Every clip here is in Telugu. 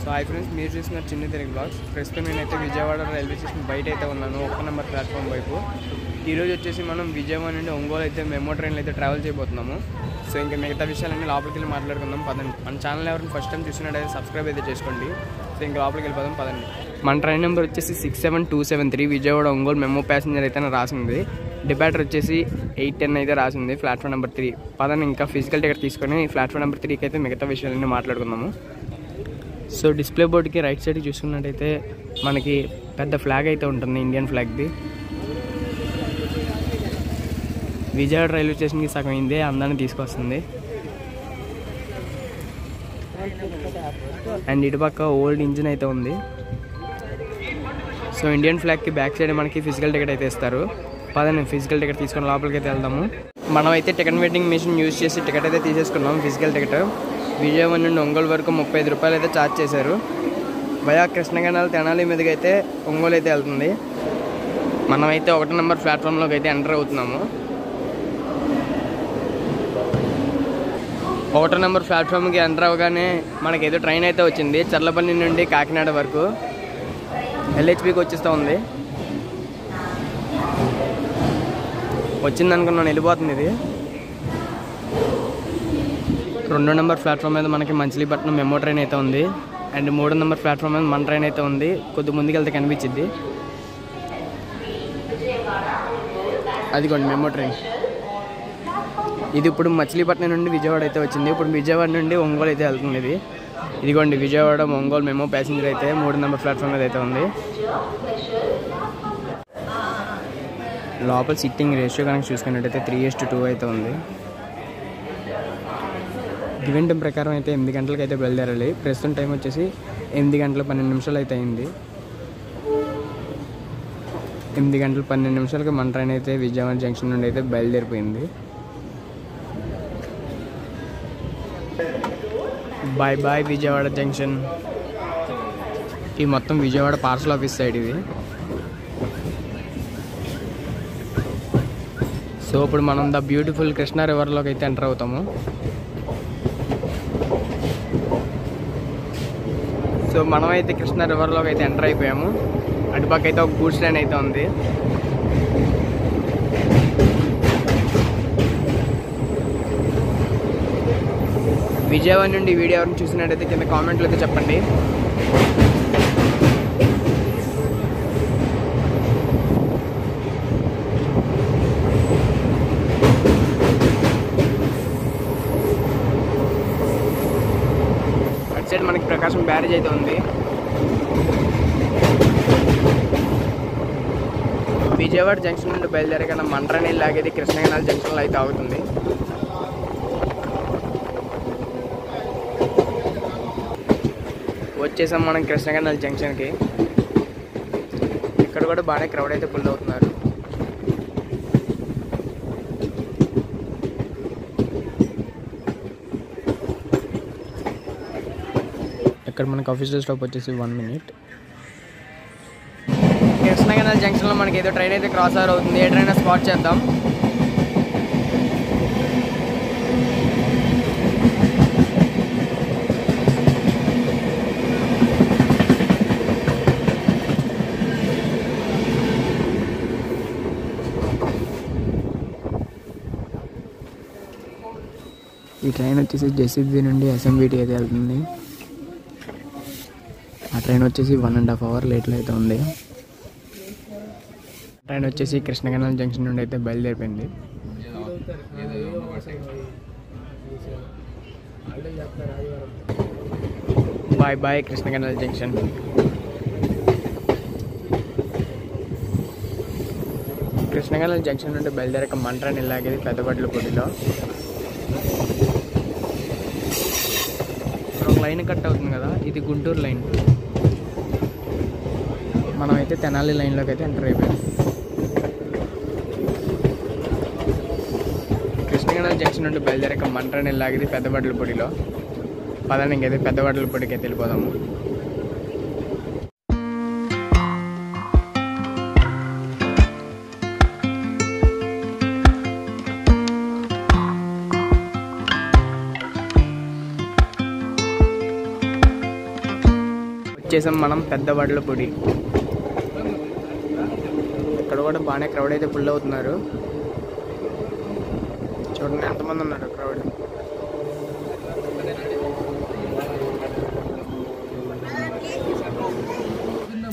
సో హాయ్ ఫ్రెండ్స్, మీరు చూసిన చిన్న తెలుగు బ్లాగ్స్. ప్రస్తుతం నేనైతే విజయవాడ రైల్వే స్టేషన్ బయట అయితే ఉన్నాను, 1 నెంబర్ ప్లాట్ఫామ్ వైపు. ఈరోజు వచ్చేసి మనం విజయవాడ నుండి ఒంగోలు అయితే మెమో ట్రైన్లో అయితే ట్రావెల్ చేయబోతున్నాము. సో ఇంకా మిగతా విషయాలన్నీ లోపలికి వెళ్ళి మాట్లాడుకుందాం పదండి. మన ఛానల్ ఎవరైనా ఫస్ట్ టైం చూసినట్టయితే సబ్స్క్రైబ్ అయితే చేసుకోండి. సో ఇంకా లోపలికి వెళ్ళిపోదాం పదండి. మన ట్రైన్ నెంబర్ వచ్చేసి 67273 విజయవాడ ఒంగోలు మెమో ప్యాసింజర్ అయితే రాసింది. డిపార్చర్ వచ్చేసి 810 అయితే రాసింది, ప్లాట్ఫామ్ నెంబర్ 3. పదండి ఇంకా ఫిజికల్ టికెట్ తీసుకొని ప్లాట్ఫామ్ నెంబర్ 3కి అయితే మిగతా విషయాలన్నీ మాట్లాడుకుందాము. సో డిస్ప్లే బోర్డుకి రైట్ సైడ్ చూసుకున్నట్టయితే మనకి పెద్ద ఫ్లాగ్ అయితే ఉంటుంది, ఇండియన్ ఫ్లాగ్ది. విజయవాడ రైల్వే స్టేషన్కి సగం ఇందే అందాన్ని తీసుకొస్తుంది. అండ్ ఇటుపక్క ఓల్డ్ ఇంజిన్ అయితే ఉంది. సో ఇండియన్ ఫ్లాగ్కి బ్యాక్ సైడ్ మనకి ఫిజికల్ టికెట్ అయితే ఇస్తారు. పదండి ఫిజికల్ టికెట్ తీసుకొని లోపలికి అయితే వెళ్దాము. మనం అయితే టికెట్ వెయిటింగ్ మిషన్ యూజ్ చేసి టికెట్ అయితే తీసేసుకున్నాం. ఫిజికల్ టికెట్ విజయవాడ నుండి ఒంగోలు వరకు 35 రూపాయలు అయితే ఛార్జ్ చేశారు. వయా కృష్ణగణాల తెనాలి మీదకి అయితే ఒంగోలు అయితే వెళ్తుంది. మనమైతే 1 నెంబర్ ప్లాట్ఫామ్లోకి అయితే ఎంటర్ అవుతున్నాము. 1 నెంబర్ ప్లాట్ఫామ్కి ఎంటర్ అవ్వగానే మనకి ఏదో ట్రైన్ అయితే వచ్చింది. చర్లపల్లి నుండి కాకినాడ వరకు ఎల్హెచ్బికి వచ్చేస్తూ ఉంది. వచ్చింది అనుకున్నాను, వెళ్ళిపోతుంది ఇది. 2 నెంబర్ ప్లాట్ఫామ్ మీద మనకి మచిలీపట్నం మెమో ట్రైన్ అయితే ఉంది. అండ్ 3 నెంబర్ ప్లాట్ఫామ్ మీద మన ట్రైన్ అయితే ఉంది. కొద్ది ముందుకు వెళ్తే కనిపించింది, అదిగోండి మెమో ట్రైన్. ఇది ఇప్పుడు మచిలీపట్నం నుండి విజయవాడ అయితే వచ్చింది. ఇప్పుడు విజయవాడ నుండి ఒంగోలు అయితే వెళ్తుంది ఇది. ఇదిగోండి విజయవాడ ఒంగోలు మెమో ప్యాసింజర్ అయితే 3 నెంబర్ ప్లాట్ఫామ్ మీద అయితే ఉంది. లోపల సిట్టింగ్ రేషియో కనుక చూసుకున్నట్టయితే 3:2 అయితే ఉంది. ఈవెంట్ ప్రకారం అయితే 8 గంటలకు అయితే బయలుదేరాలి. ప్రస్తుతం టైం వచ్చేసి 8 గంటల 12 నిమిషాలు అయితే అయింది. 8 గంటల 12 నిమిషాలకి మన ట్రైన్ అయితే విజయవాడ జంక్షన్ నుండి అయితే బయలుదేరిపోయింది. Bye bye Vijayawada junction. ఈ మొత్తం విజయవాడ పార్సల్ ఆఫీస్ సైడ్ ఇది. సో ఇప్పుడు మనం ద బ్యూటిఫుల్ కృష్ణా రివర్లోకి అయితే ఎంటర్ అవుతాము. సో మనమైతే కృష్ణా రివర్లోకి అయితే ఎంటర్ అయిపోయాము. అటుపక్క అయితే ఒక గూడ్స్ ట్రైన్ అయితే ఉంది. విజయవాడ నుండి వీడియో ఎవరిని చూసినట్టయితే కింద కామెంట్లు అయితే చెప్పండి. అటు సైడ్ మనకి ప్రకాశం బ్యారేజ్ అయితే ఉంది. విజయవాడ జంక్షన్ నుండి బయలుదేరే కన్నా మన ట్రైన్ లాగేది కృష్ణగణాల జంక్షన్లో అయితే ఆగుతుంది. వచ్చేసాం మనం కృష్ణగణాల జంక్షన్కి. ఇక్కడ కూడా బాగానే క్రౌడ్ అయితే ఫుల్ అవుతున్నారు. ఇక్కడ మనకి ఆఫీషియల్ స్టాప్ వచ్చేసి 1 మినిట్. కృష్ణగణాల జంక్షన్లో మనకి ఏదో ట్రైన్ అయితే క్రాస్ ఓవర్ అవుతుంది. ఏ ట్రైన్ స్పాట్ చేద్దాం. ఈ ట్రైన్ వచ్చేసి జెసిబి నుండి ఎస్ఎంబిటి అయితే వెళ్తుంది. ఆ ట్రైన్ వచ్చేసి 1.5 అవర్ లేట్లో అయితే ఉంది. ట్రైన్ వచ్చేసి కృష్ణగణాల జంక్షన్ నుండి అయితే బయలుదేరిపోయింది. Bye bye Krishna Canal junction. Krishna Canal junction నుండి బయలుదేరాక మన ట్రైన్ ఇలాగేది పెద్దబట్లపూడిలో ఒక లైన్ కట్ అవుతుంది కదా, ఇది గుంటూరు లైన్. మనమైతే తెనాలి లైన్లోకి అయితే ఎంటర్ అయిపోయాం. కృష్ణగణాల జంక్షన్ నుండి బయలుదేరాక మన ట్రైన్ ఇలాగేది పెద్దబట్లపూడిలో. పదండి ఇంకైతే పెద్దబట్లపూడికి అయితే వెళ్ళిపోదాము. వచ్చేసాం మనం పెద్దవడ్లపూడి. ఇక్కడ కూడా బాగానే క్రౌడ్ అయితే ఫుల్ అవుతున్నారు. చూడండి ఎంతమంది ఉన్నారు క్రౌడ్.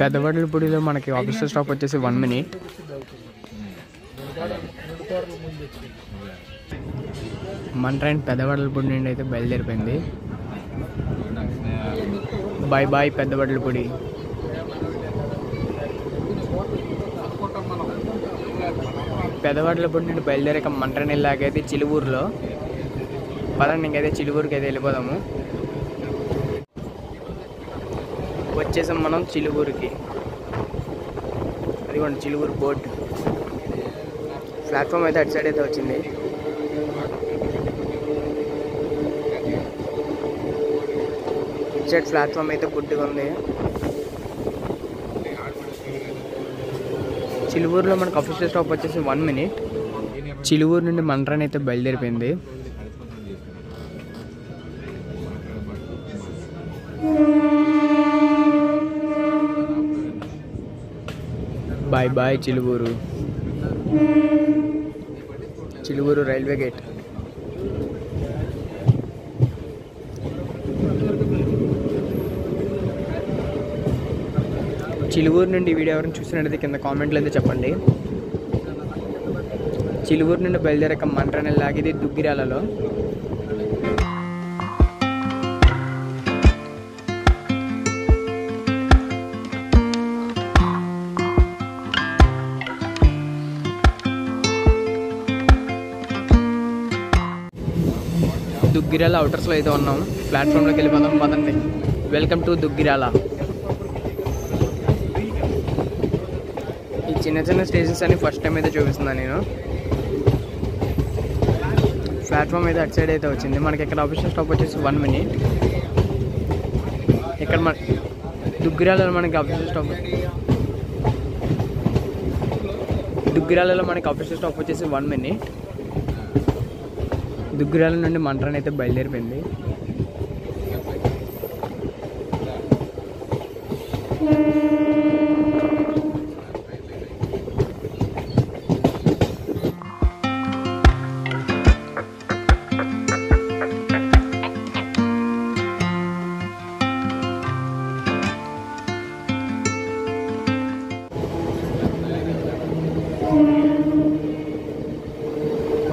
పెద్దవడ్లపూడిలో మనకి ఆఫీసర్ స్టాప్ వచ్చేసి 1 minute. మన ట్రైన్ పెద్దవడ్లపూడి నుండి అయితే బయలుదేరిపోయింది. Bye bye Peddavadlapudi. పెద్దవడ్లపూడి నుండి బయలుదేరాక మన ట్రైన్ వెళ్ళాకైతే చిలువూరులో పదండి, ఇంకైతే చిలువూరుకి అయితే వెళ్ళిపోదాము. వచ్చేసాం మనం చిలువూరుకి. అదిగోండి చిలువూరు బోర్డు. ప్లాట్ఫామ్ అయితే అటు సైడ్ అయితే వచ్చింది. ఇటు సైడ్ ప్లాట్ఫామ్ అయితే గుడ్డుగా ఉంది. చిలువూరులో మనకు అఫీషియల్ స్టాప్ వచ్చేసి 1 minute. చిలువూరు నుండి మన ట్రైన్ అయితే బయలుదేరిపోయింది. Bye bye Chiluvuru. Chiluvuru railway gate. Chiluvuru నుండి వీడియో ఎవరైనా చూసినట్టయితే కింద కామెంట్లు అయితే చెప్పండి. చిలువూరు నుండి బయలుదేరాక మన ట్రైన్ లాగేది దుగ్గిరాలలో. దుగ్గిరాల అవుటర్స్లో అయితే ఉన్నాం. ప్లాట్ఫామ్లోకి వెళ్ళిపోదాం పదండి. Welcome to Duggirala. ఈ చిన్న చిన్న స్టేషన్స్ అని ఫస్ట్ టైం అయితే చూపిస్తున్నాను నేను. ప్లాట్ఫామ్ అయితే అటు సైడ్ అయితే వచ్చింది. మనకి ఇక్కడ ఆఫీషియల్ స్టాప్ వచ్చేసి 1 minute. ఇక్కడ మన దుగ్గిరాలలో మనకి ఆఫీషియల్ స్టాప్ వచ్చేసి 1 minute. దుగ్గిరాల నుండి మన ట్రైన్ అయితే బయలుదేరిపోయింది.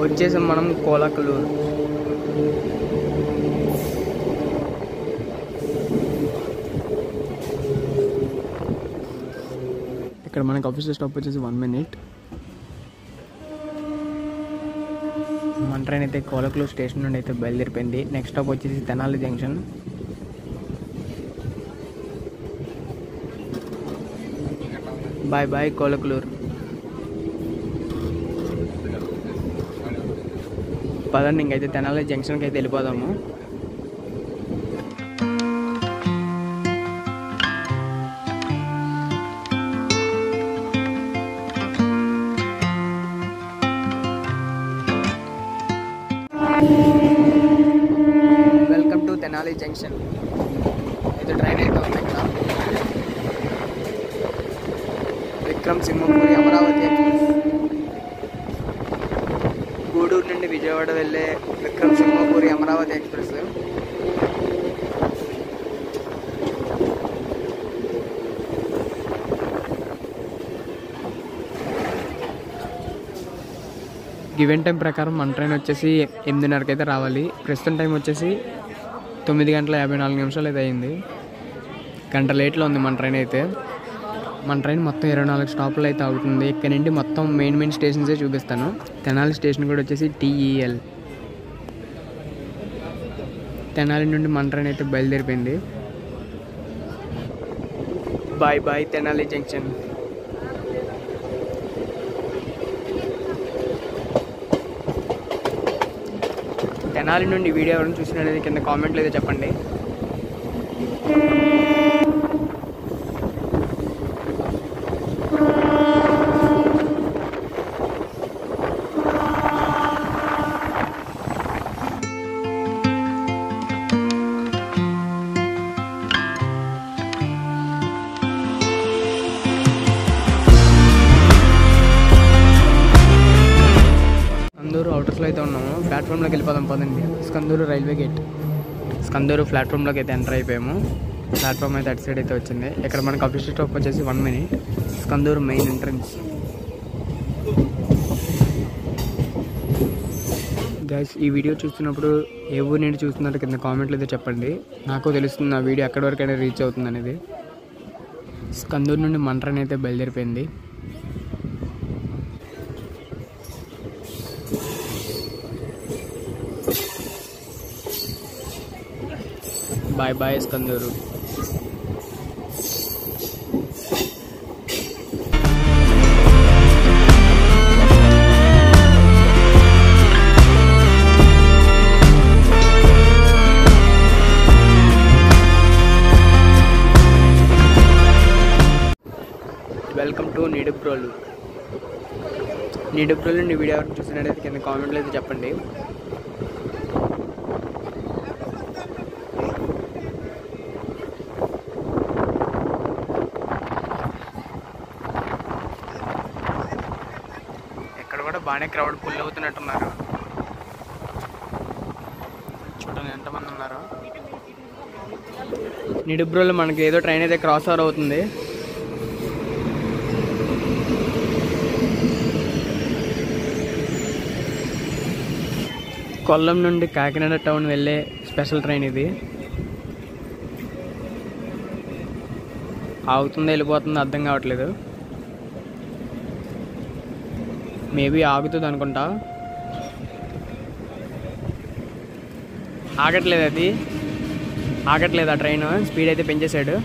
వచ్చేసాం మనం కోలకలూరు. ఇక్కడ మనకి ఆఫీషియల్ స్టాప్ వచ్చేసి 1 minute. మన ట్రైన్ అయితే కోలకలూరు స్టేషన్ నుండి అయితే బయలుదేరిపోయింది. నెక్స్ట్ స్టాప్ వచ్చేసి Tenali junction. Bye bye Kolakaluru. పదండి ఇంకైతే తెనాలి జంక్షన్కి అయితే వెళ్ళిపోదాము. Welcome to Tenali junction. అయితే ట్రైన్ అయితే ఉంది ఇక్కడ. విక్రమ్ సింహపురి అమరావతి ఎక్స్ప్రెస్. గూడూరు నుండి విజయవాడ వెళ్ళే Vikram Simhapuri Amaravati express. Given time ప్రకారం మన ట్రైన్ వచ్చేసి 8:30కి అయితే రావాలి. ప్రస్తుతం టైం వచ్చేసి 9:54 అయితే అయింది. గంట లేట్లో ఉంది మన ట్రైన్ అయితే. మన ట్రైన్ మొత్తం 24 స్టాపులు అయితే అవుతుంది. ఇక్కడ నుండి మొత్తం మెయిన్ స్టేషన్సే చూపిస్తాను. తెనాలి స్టేషన్ కూడా వచ్చేసి TEL. తెనాలి నుండి మన ట్రైన్ అయితే బయలుదేరిపోయింది. Bye bye Tenali junction. Tenali నుండి వీడియో ఎవరైనా చూసినట్లయితే కింద కామెంట్లు అయితే చెప్పండి. ప్లాట్ఫామ్లోకి వెళ్ళిపోదాం పదండి. స్కందూరు రైల్వే గేట్. స్కందూరు ప్లాట్ఫామ్లోకి అయితే ఎంటర్ అయిపోయాము. ప్లాట్ఫామ్ అయితే అటు సైడ్ అయితే వచ్చింది. ఇక్కడ మనకు ఆఫీస్ స్టాప్ వచ్చేసి 1 minute. Skanduru main entrance. Guys, ఈ వీడియో చూస్తున్నప్పుడు ఏ ఊరు నుండి చూస్తున్నట్టు కింద కామెంట్లు అయితే చెప్పండి. నాకు తెలుస్తుంది నా వీడియో ఎక్కడి వరకైనా రీచ్ అవుతుంది అనేది. స్కందూరు నుండి మన ట్రైన్ అయితే బయలుదేరిపోయింది. Bye bye Skanduru. Welcome to Nidubrolu. Nidubrolu నుండి వీడియో ఎవరు చూసినట్టయితే కింద కామెంట్లో అయితే చెప్పండి. ఇక్కడ కూడా బాగానే క్రౌడ్ ఫుల్ అవుతున్నట్టున్నారు. చూడండి ఎంతమంది ఉన్నారు. నిడుబ్రోలు మనకి ఏదో ట్రైన్ అయితే క్రాస్ ఓవర్ అవుతుంది. కొల్లం నుండి కాకినాడ టౌన్ వెళ్ళే స్పెషల్ ట్రైన్ ఇది. ఆగుతుందో వెళ్ళిపోతుందో అర్థం కావట్లేదు. మేబీ ఆగుతుంది అనుకుంటా. ఆగట్లేదు, అది ఆగట్లేదు. ఆ ట్రైన్ స్పీడ్ అయితే పెంచేశాడు.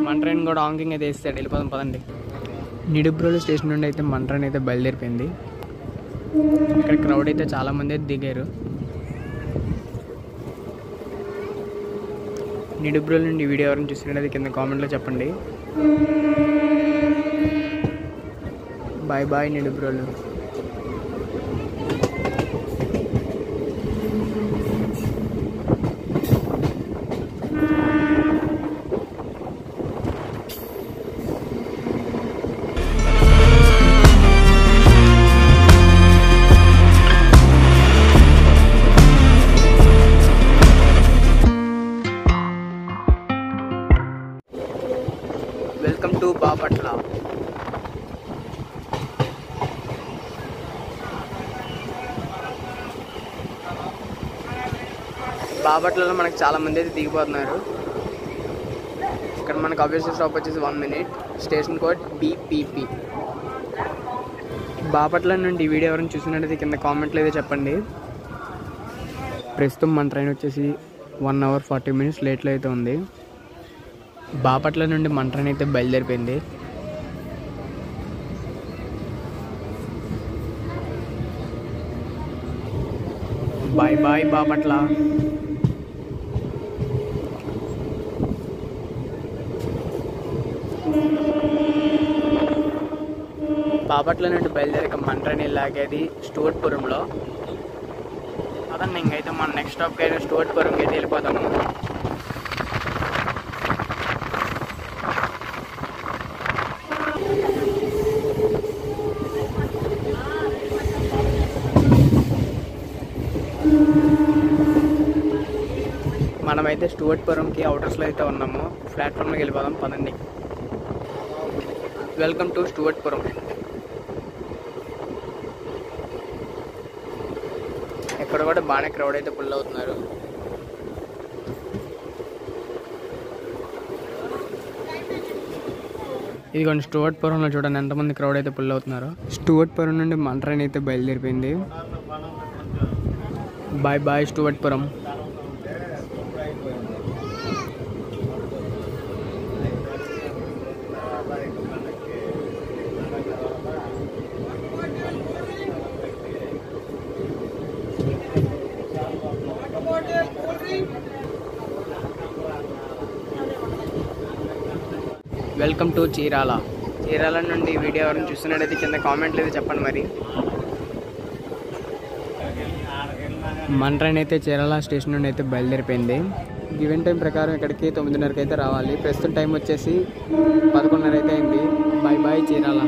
మన ట్రైన్ కూడా ఆంకింగ్ అయితే వేస్తాడు. వెళ్ళిపోదాం పదండి. నిడుబ్రోలు స్టేషన్ నుండి అయితే మన ట్రైన్ అయితే బయలుదేరిపోయింది. ఇక్కడ క్రౌడ్ అయితే చాలామంది అయితే దిగారు. నిడుబ్రోలు నుండి వీడియో ఎవరైనా చూసినట్లయితే కింద కామెంట్లో చెప్పండి. Bye bye Nidubrolu. Welcome to Bapatla. బాపట్లలో మనకు చాలా మంది అయితే దిగిపోతున్నారు. ఇక్కడ మనకు ఆఫీస్ స్టాప్ వచ్చేసి 1 minute. Station code BPP. Bapatla నుండి వీడియో ఎవరైనా చూసినట్టయితే కింద కామెంట్లో అయితే చెప్పండి. ప్రస్తుతం మన ట్రైన్ వచ్చేసి 1 hour 40 minutes లేట్లో అయితే ఉంది. బాపట్ల నుండి మన ట్రైన్ అయితే బయలుదేరిపోయింది. Bye bye Bapatla. బాపట్ల నుండి బయలుదేరాక మన ట్రైన్ వెళ్ళాగేది స్టూవర్ట్పురంలో. అదండి, ఇంకైతే మన నెక్స్ట్ స్టాప్కి అయితే స్టూవర్ట్పురంకి అయితే వెళ్ళిపోతాము. మనమైతే స్టూవర్ట్పురంకి అవుటర్స్లో అయితే ఉన్నాము. ప్లాట్ఫామ్లోకి వెళ్ళిపోదాం పదండి. Welcome to Stuartpuram. ఇక్కడ కూడా బాగానే క్రౌడ్ అయితే ఫుల్ అవుతున్నారు. ఇదిగోండి స్టూవర్ట్పురంలో చూడండి ఎంతమంది క్రౌడ్ అయితే ఫుల్ అవుతున్నారు. స్టూవర్ట్పురం నుండి మన ట్రైన్ అయితే బయలుదేరిపోయింది. Bye bye Stuartpuram. Welcome to Chirala. Chirala నుండి వీడియో ఎవరైనా చూస్తున్నట్టయితే కింద కామెంట్లు అయితే చెప్పండి. మరి మన ట్రైన్ అయితే చీరాల స్టేషన్ నుండి అయితే బయలుదేరిపోయింది. గివెన్ టైం ప్రకారం ఇక్కడికి 9:30కి అయితే రావాలి. ప్రస్తుతం టైం వచ్చేసి 11:30 అయితే అయింది. Bye bye Chirala.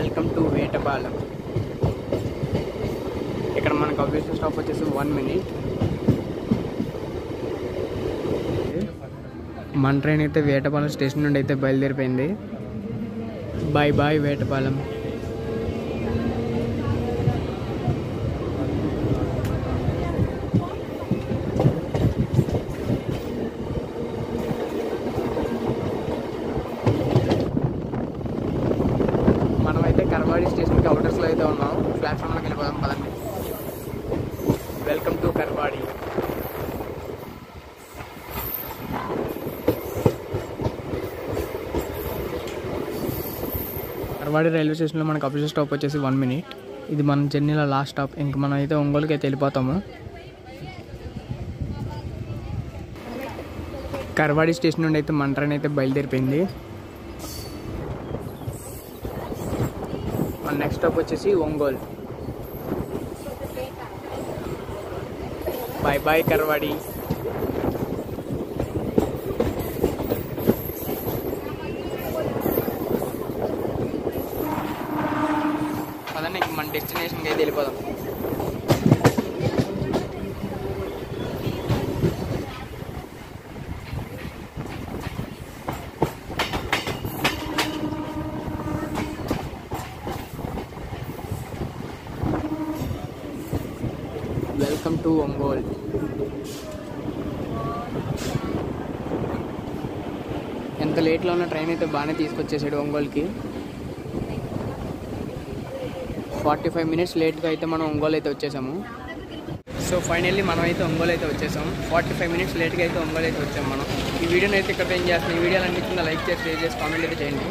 Welcome to Vetapalem. ఇక్కడ మనకు ఆబ్వియస్లీ స్టాప్ వచ్చేసి 1 minute. మన ట్రైన్ అయితే వేటపాలెం స్టేషన్ నుండి అయితే బయలుదేరిపోయింది. Bye bye Vetapalem. మనమైతే కర్వాడి స్టేషన్కి అవుటర్స్లో అయితే ఉన్నాం. ప్లాట్ఫామ్లోకి వెళ్ళిపోదాం పదండి. Welcome to Karvadi. Karvadi railway స్టేషన్లో మనకు ఆఫీస్ స్టాప్ వచ్చేసి 1 minute. ఇది మన జర్నీలో లాస్ట్ స్టాప్. ఇంక మనం అయితే ఒంగోలుకి అయితే వెళ్ళిపోతాము. కర్వాడి స్టేషన్ నుండి అయితే మన ట్రైన్ అయితే బయలుదేరిపోయింది. మన నెక్స్ట్ స్టాప్ వచ్చేసి ఒంగోలు. Bye bye కర్వాడి. పదండి మన డెస్టినేషన్కి అయితే వెళ్ళిపోదాం. Welcome to Ongole. ఎంత లేట్లో ఉన్న ట్రైన్ అయితే బాగానే తీసుకొచ్చేసాడు ఒంగోలుకి. 45 minutes లేట్గా అయితే మనం ఒంగోలు అయితే వచ్చేసాము. సో ఫైనల్లీ మనం అయితే ఒంగోలు అయితే వచ్చేసాం. 45 minutes లేట్గా అయితే ఒంగోలు అయితే వచ్చాము మనం. ఈ వీడియోని అయితే ఇక్కడ ఏం చేస్తాం. ఈ వీడియోలు అన్నింటినీ లైక్ చేసి షేర్ చేసి కామెంట్ అయితే చేయండి.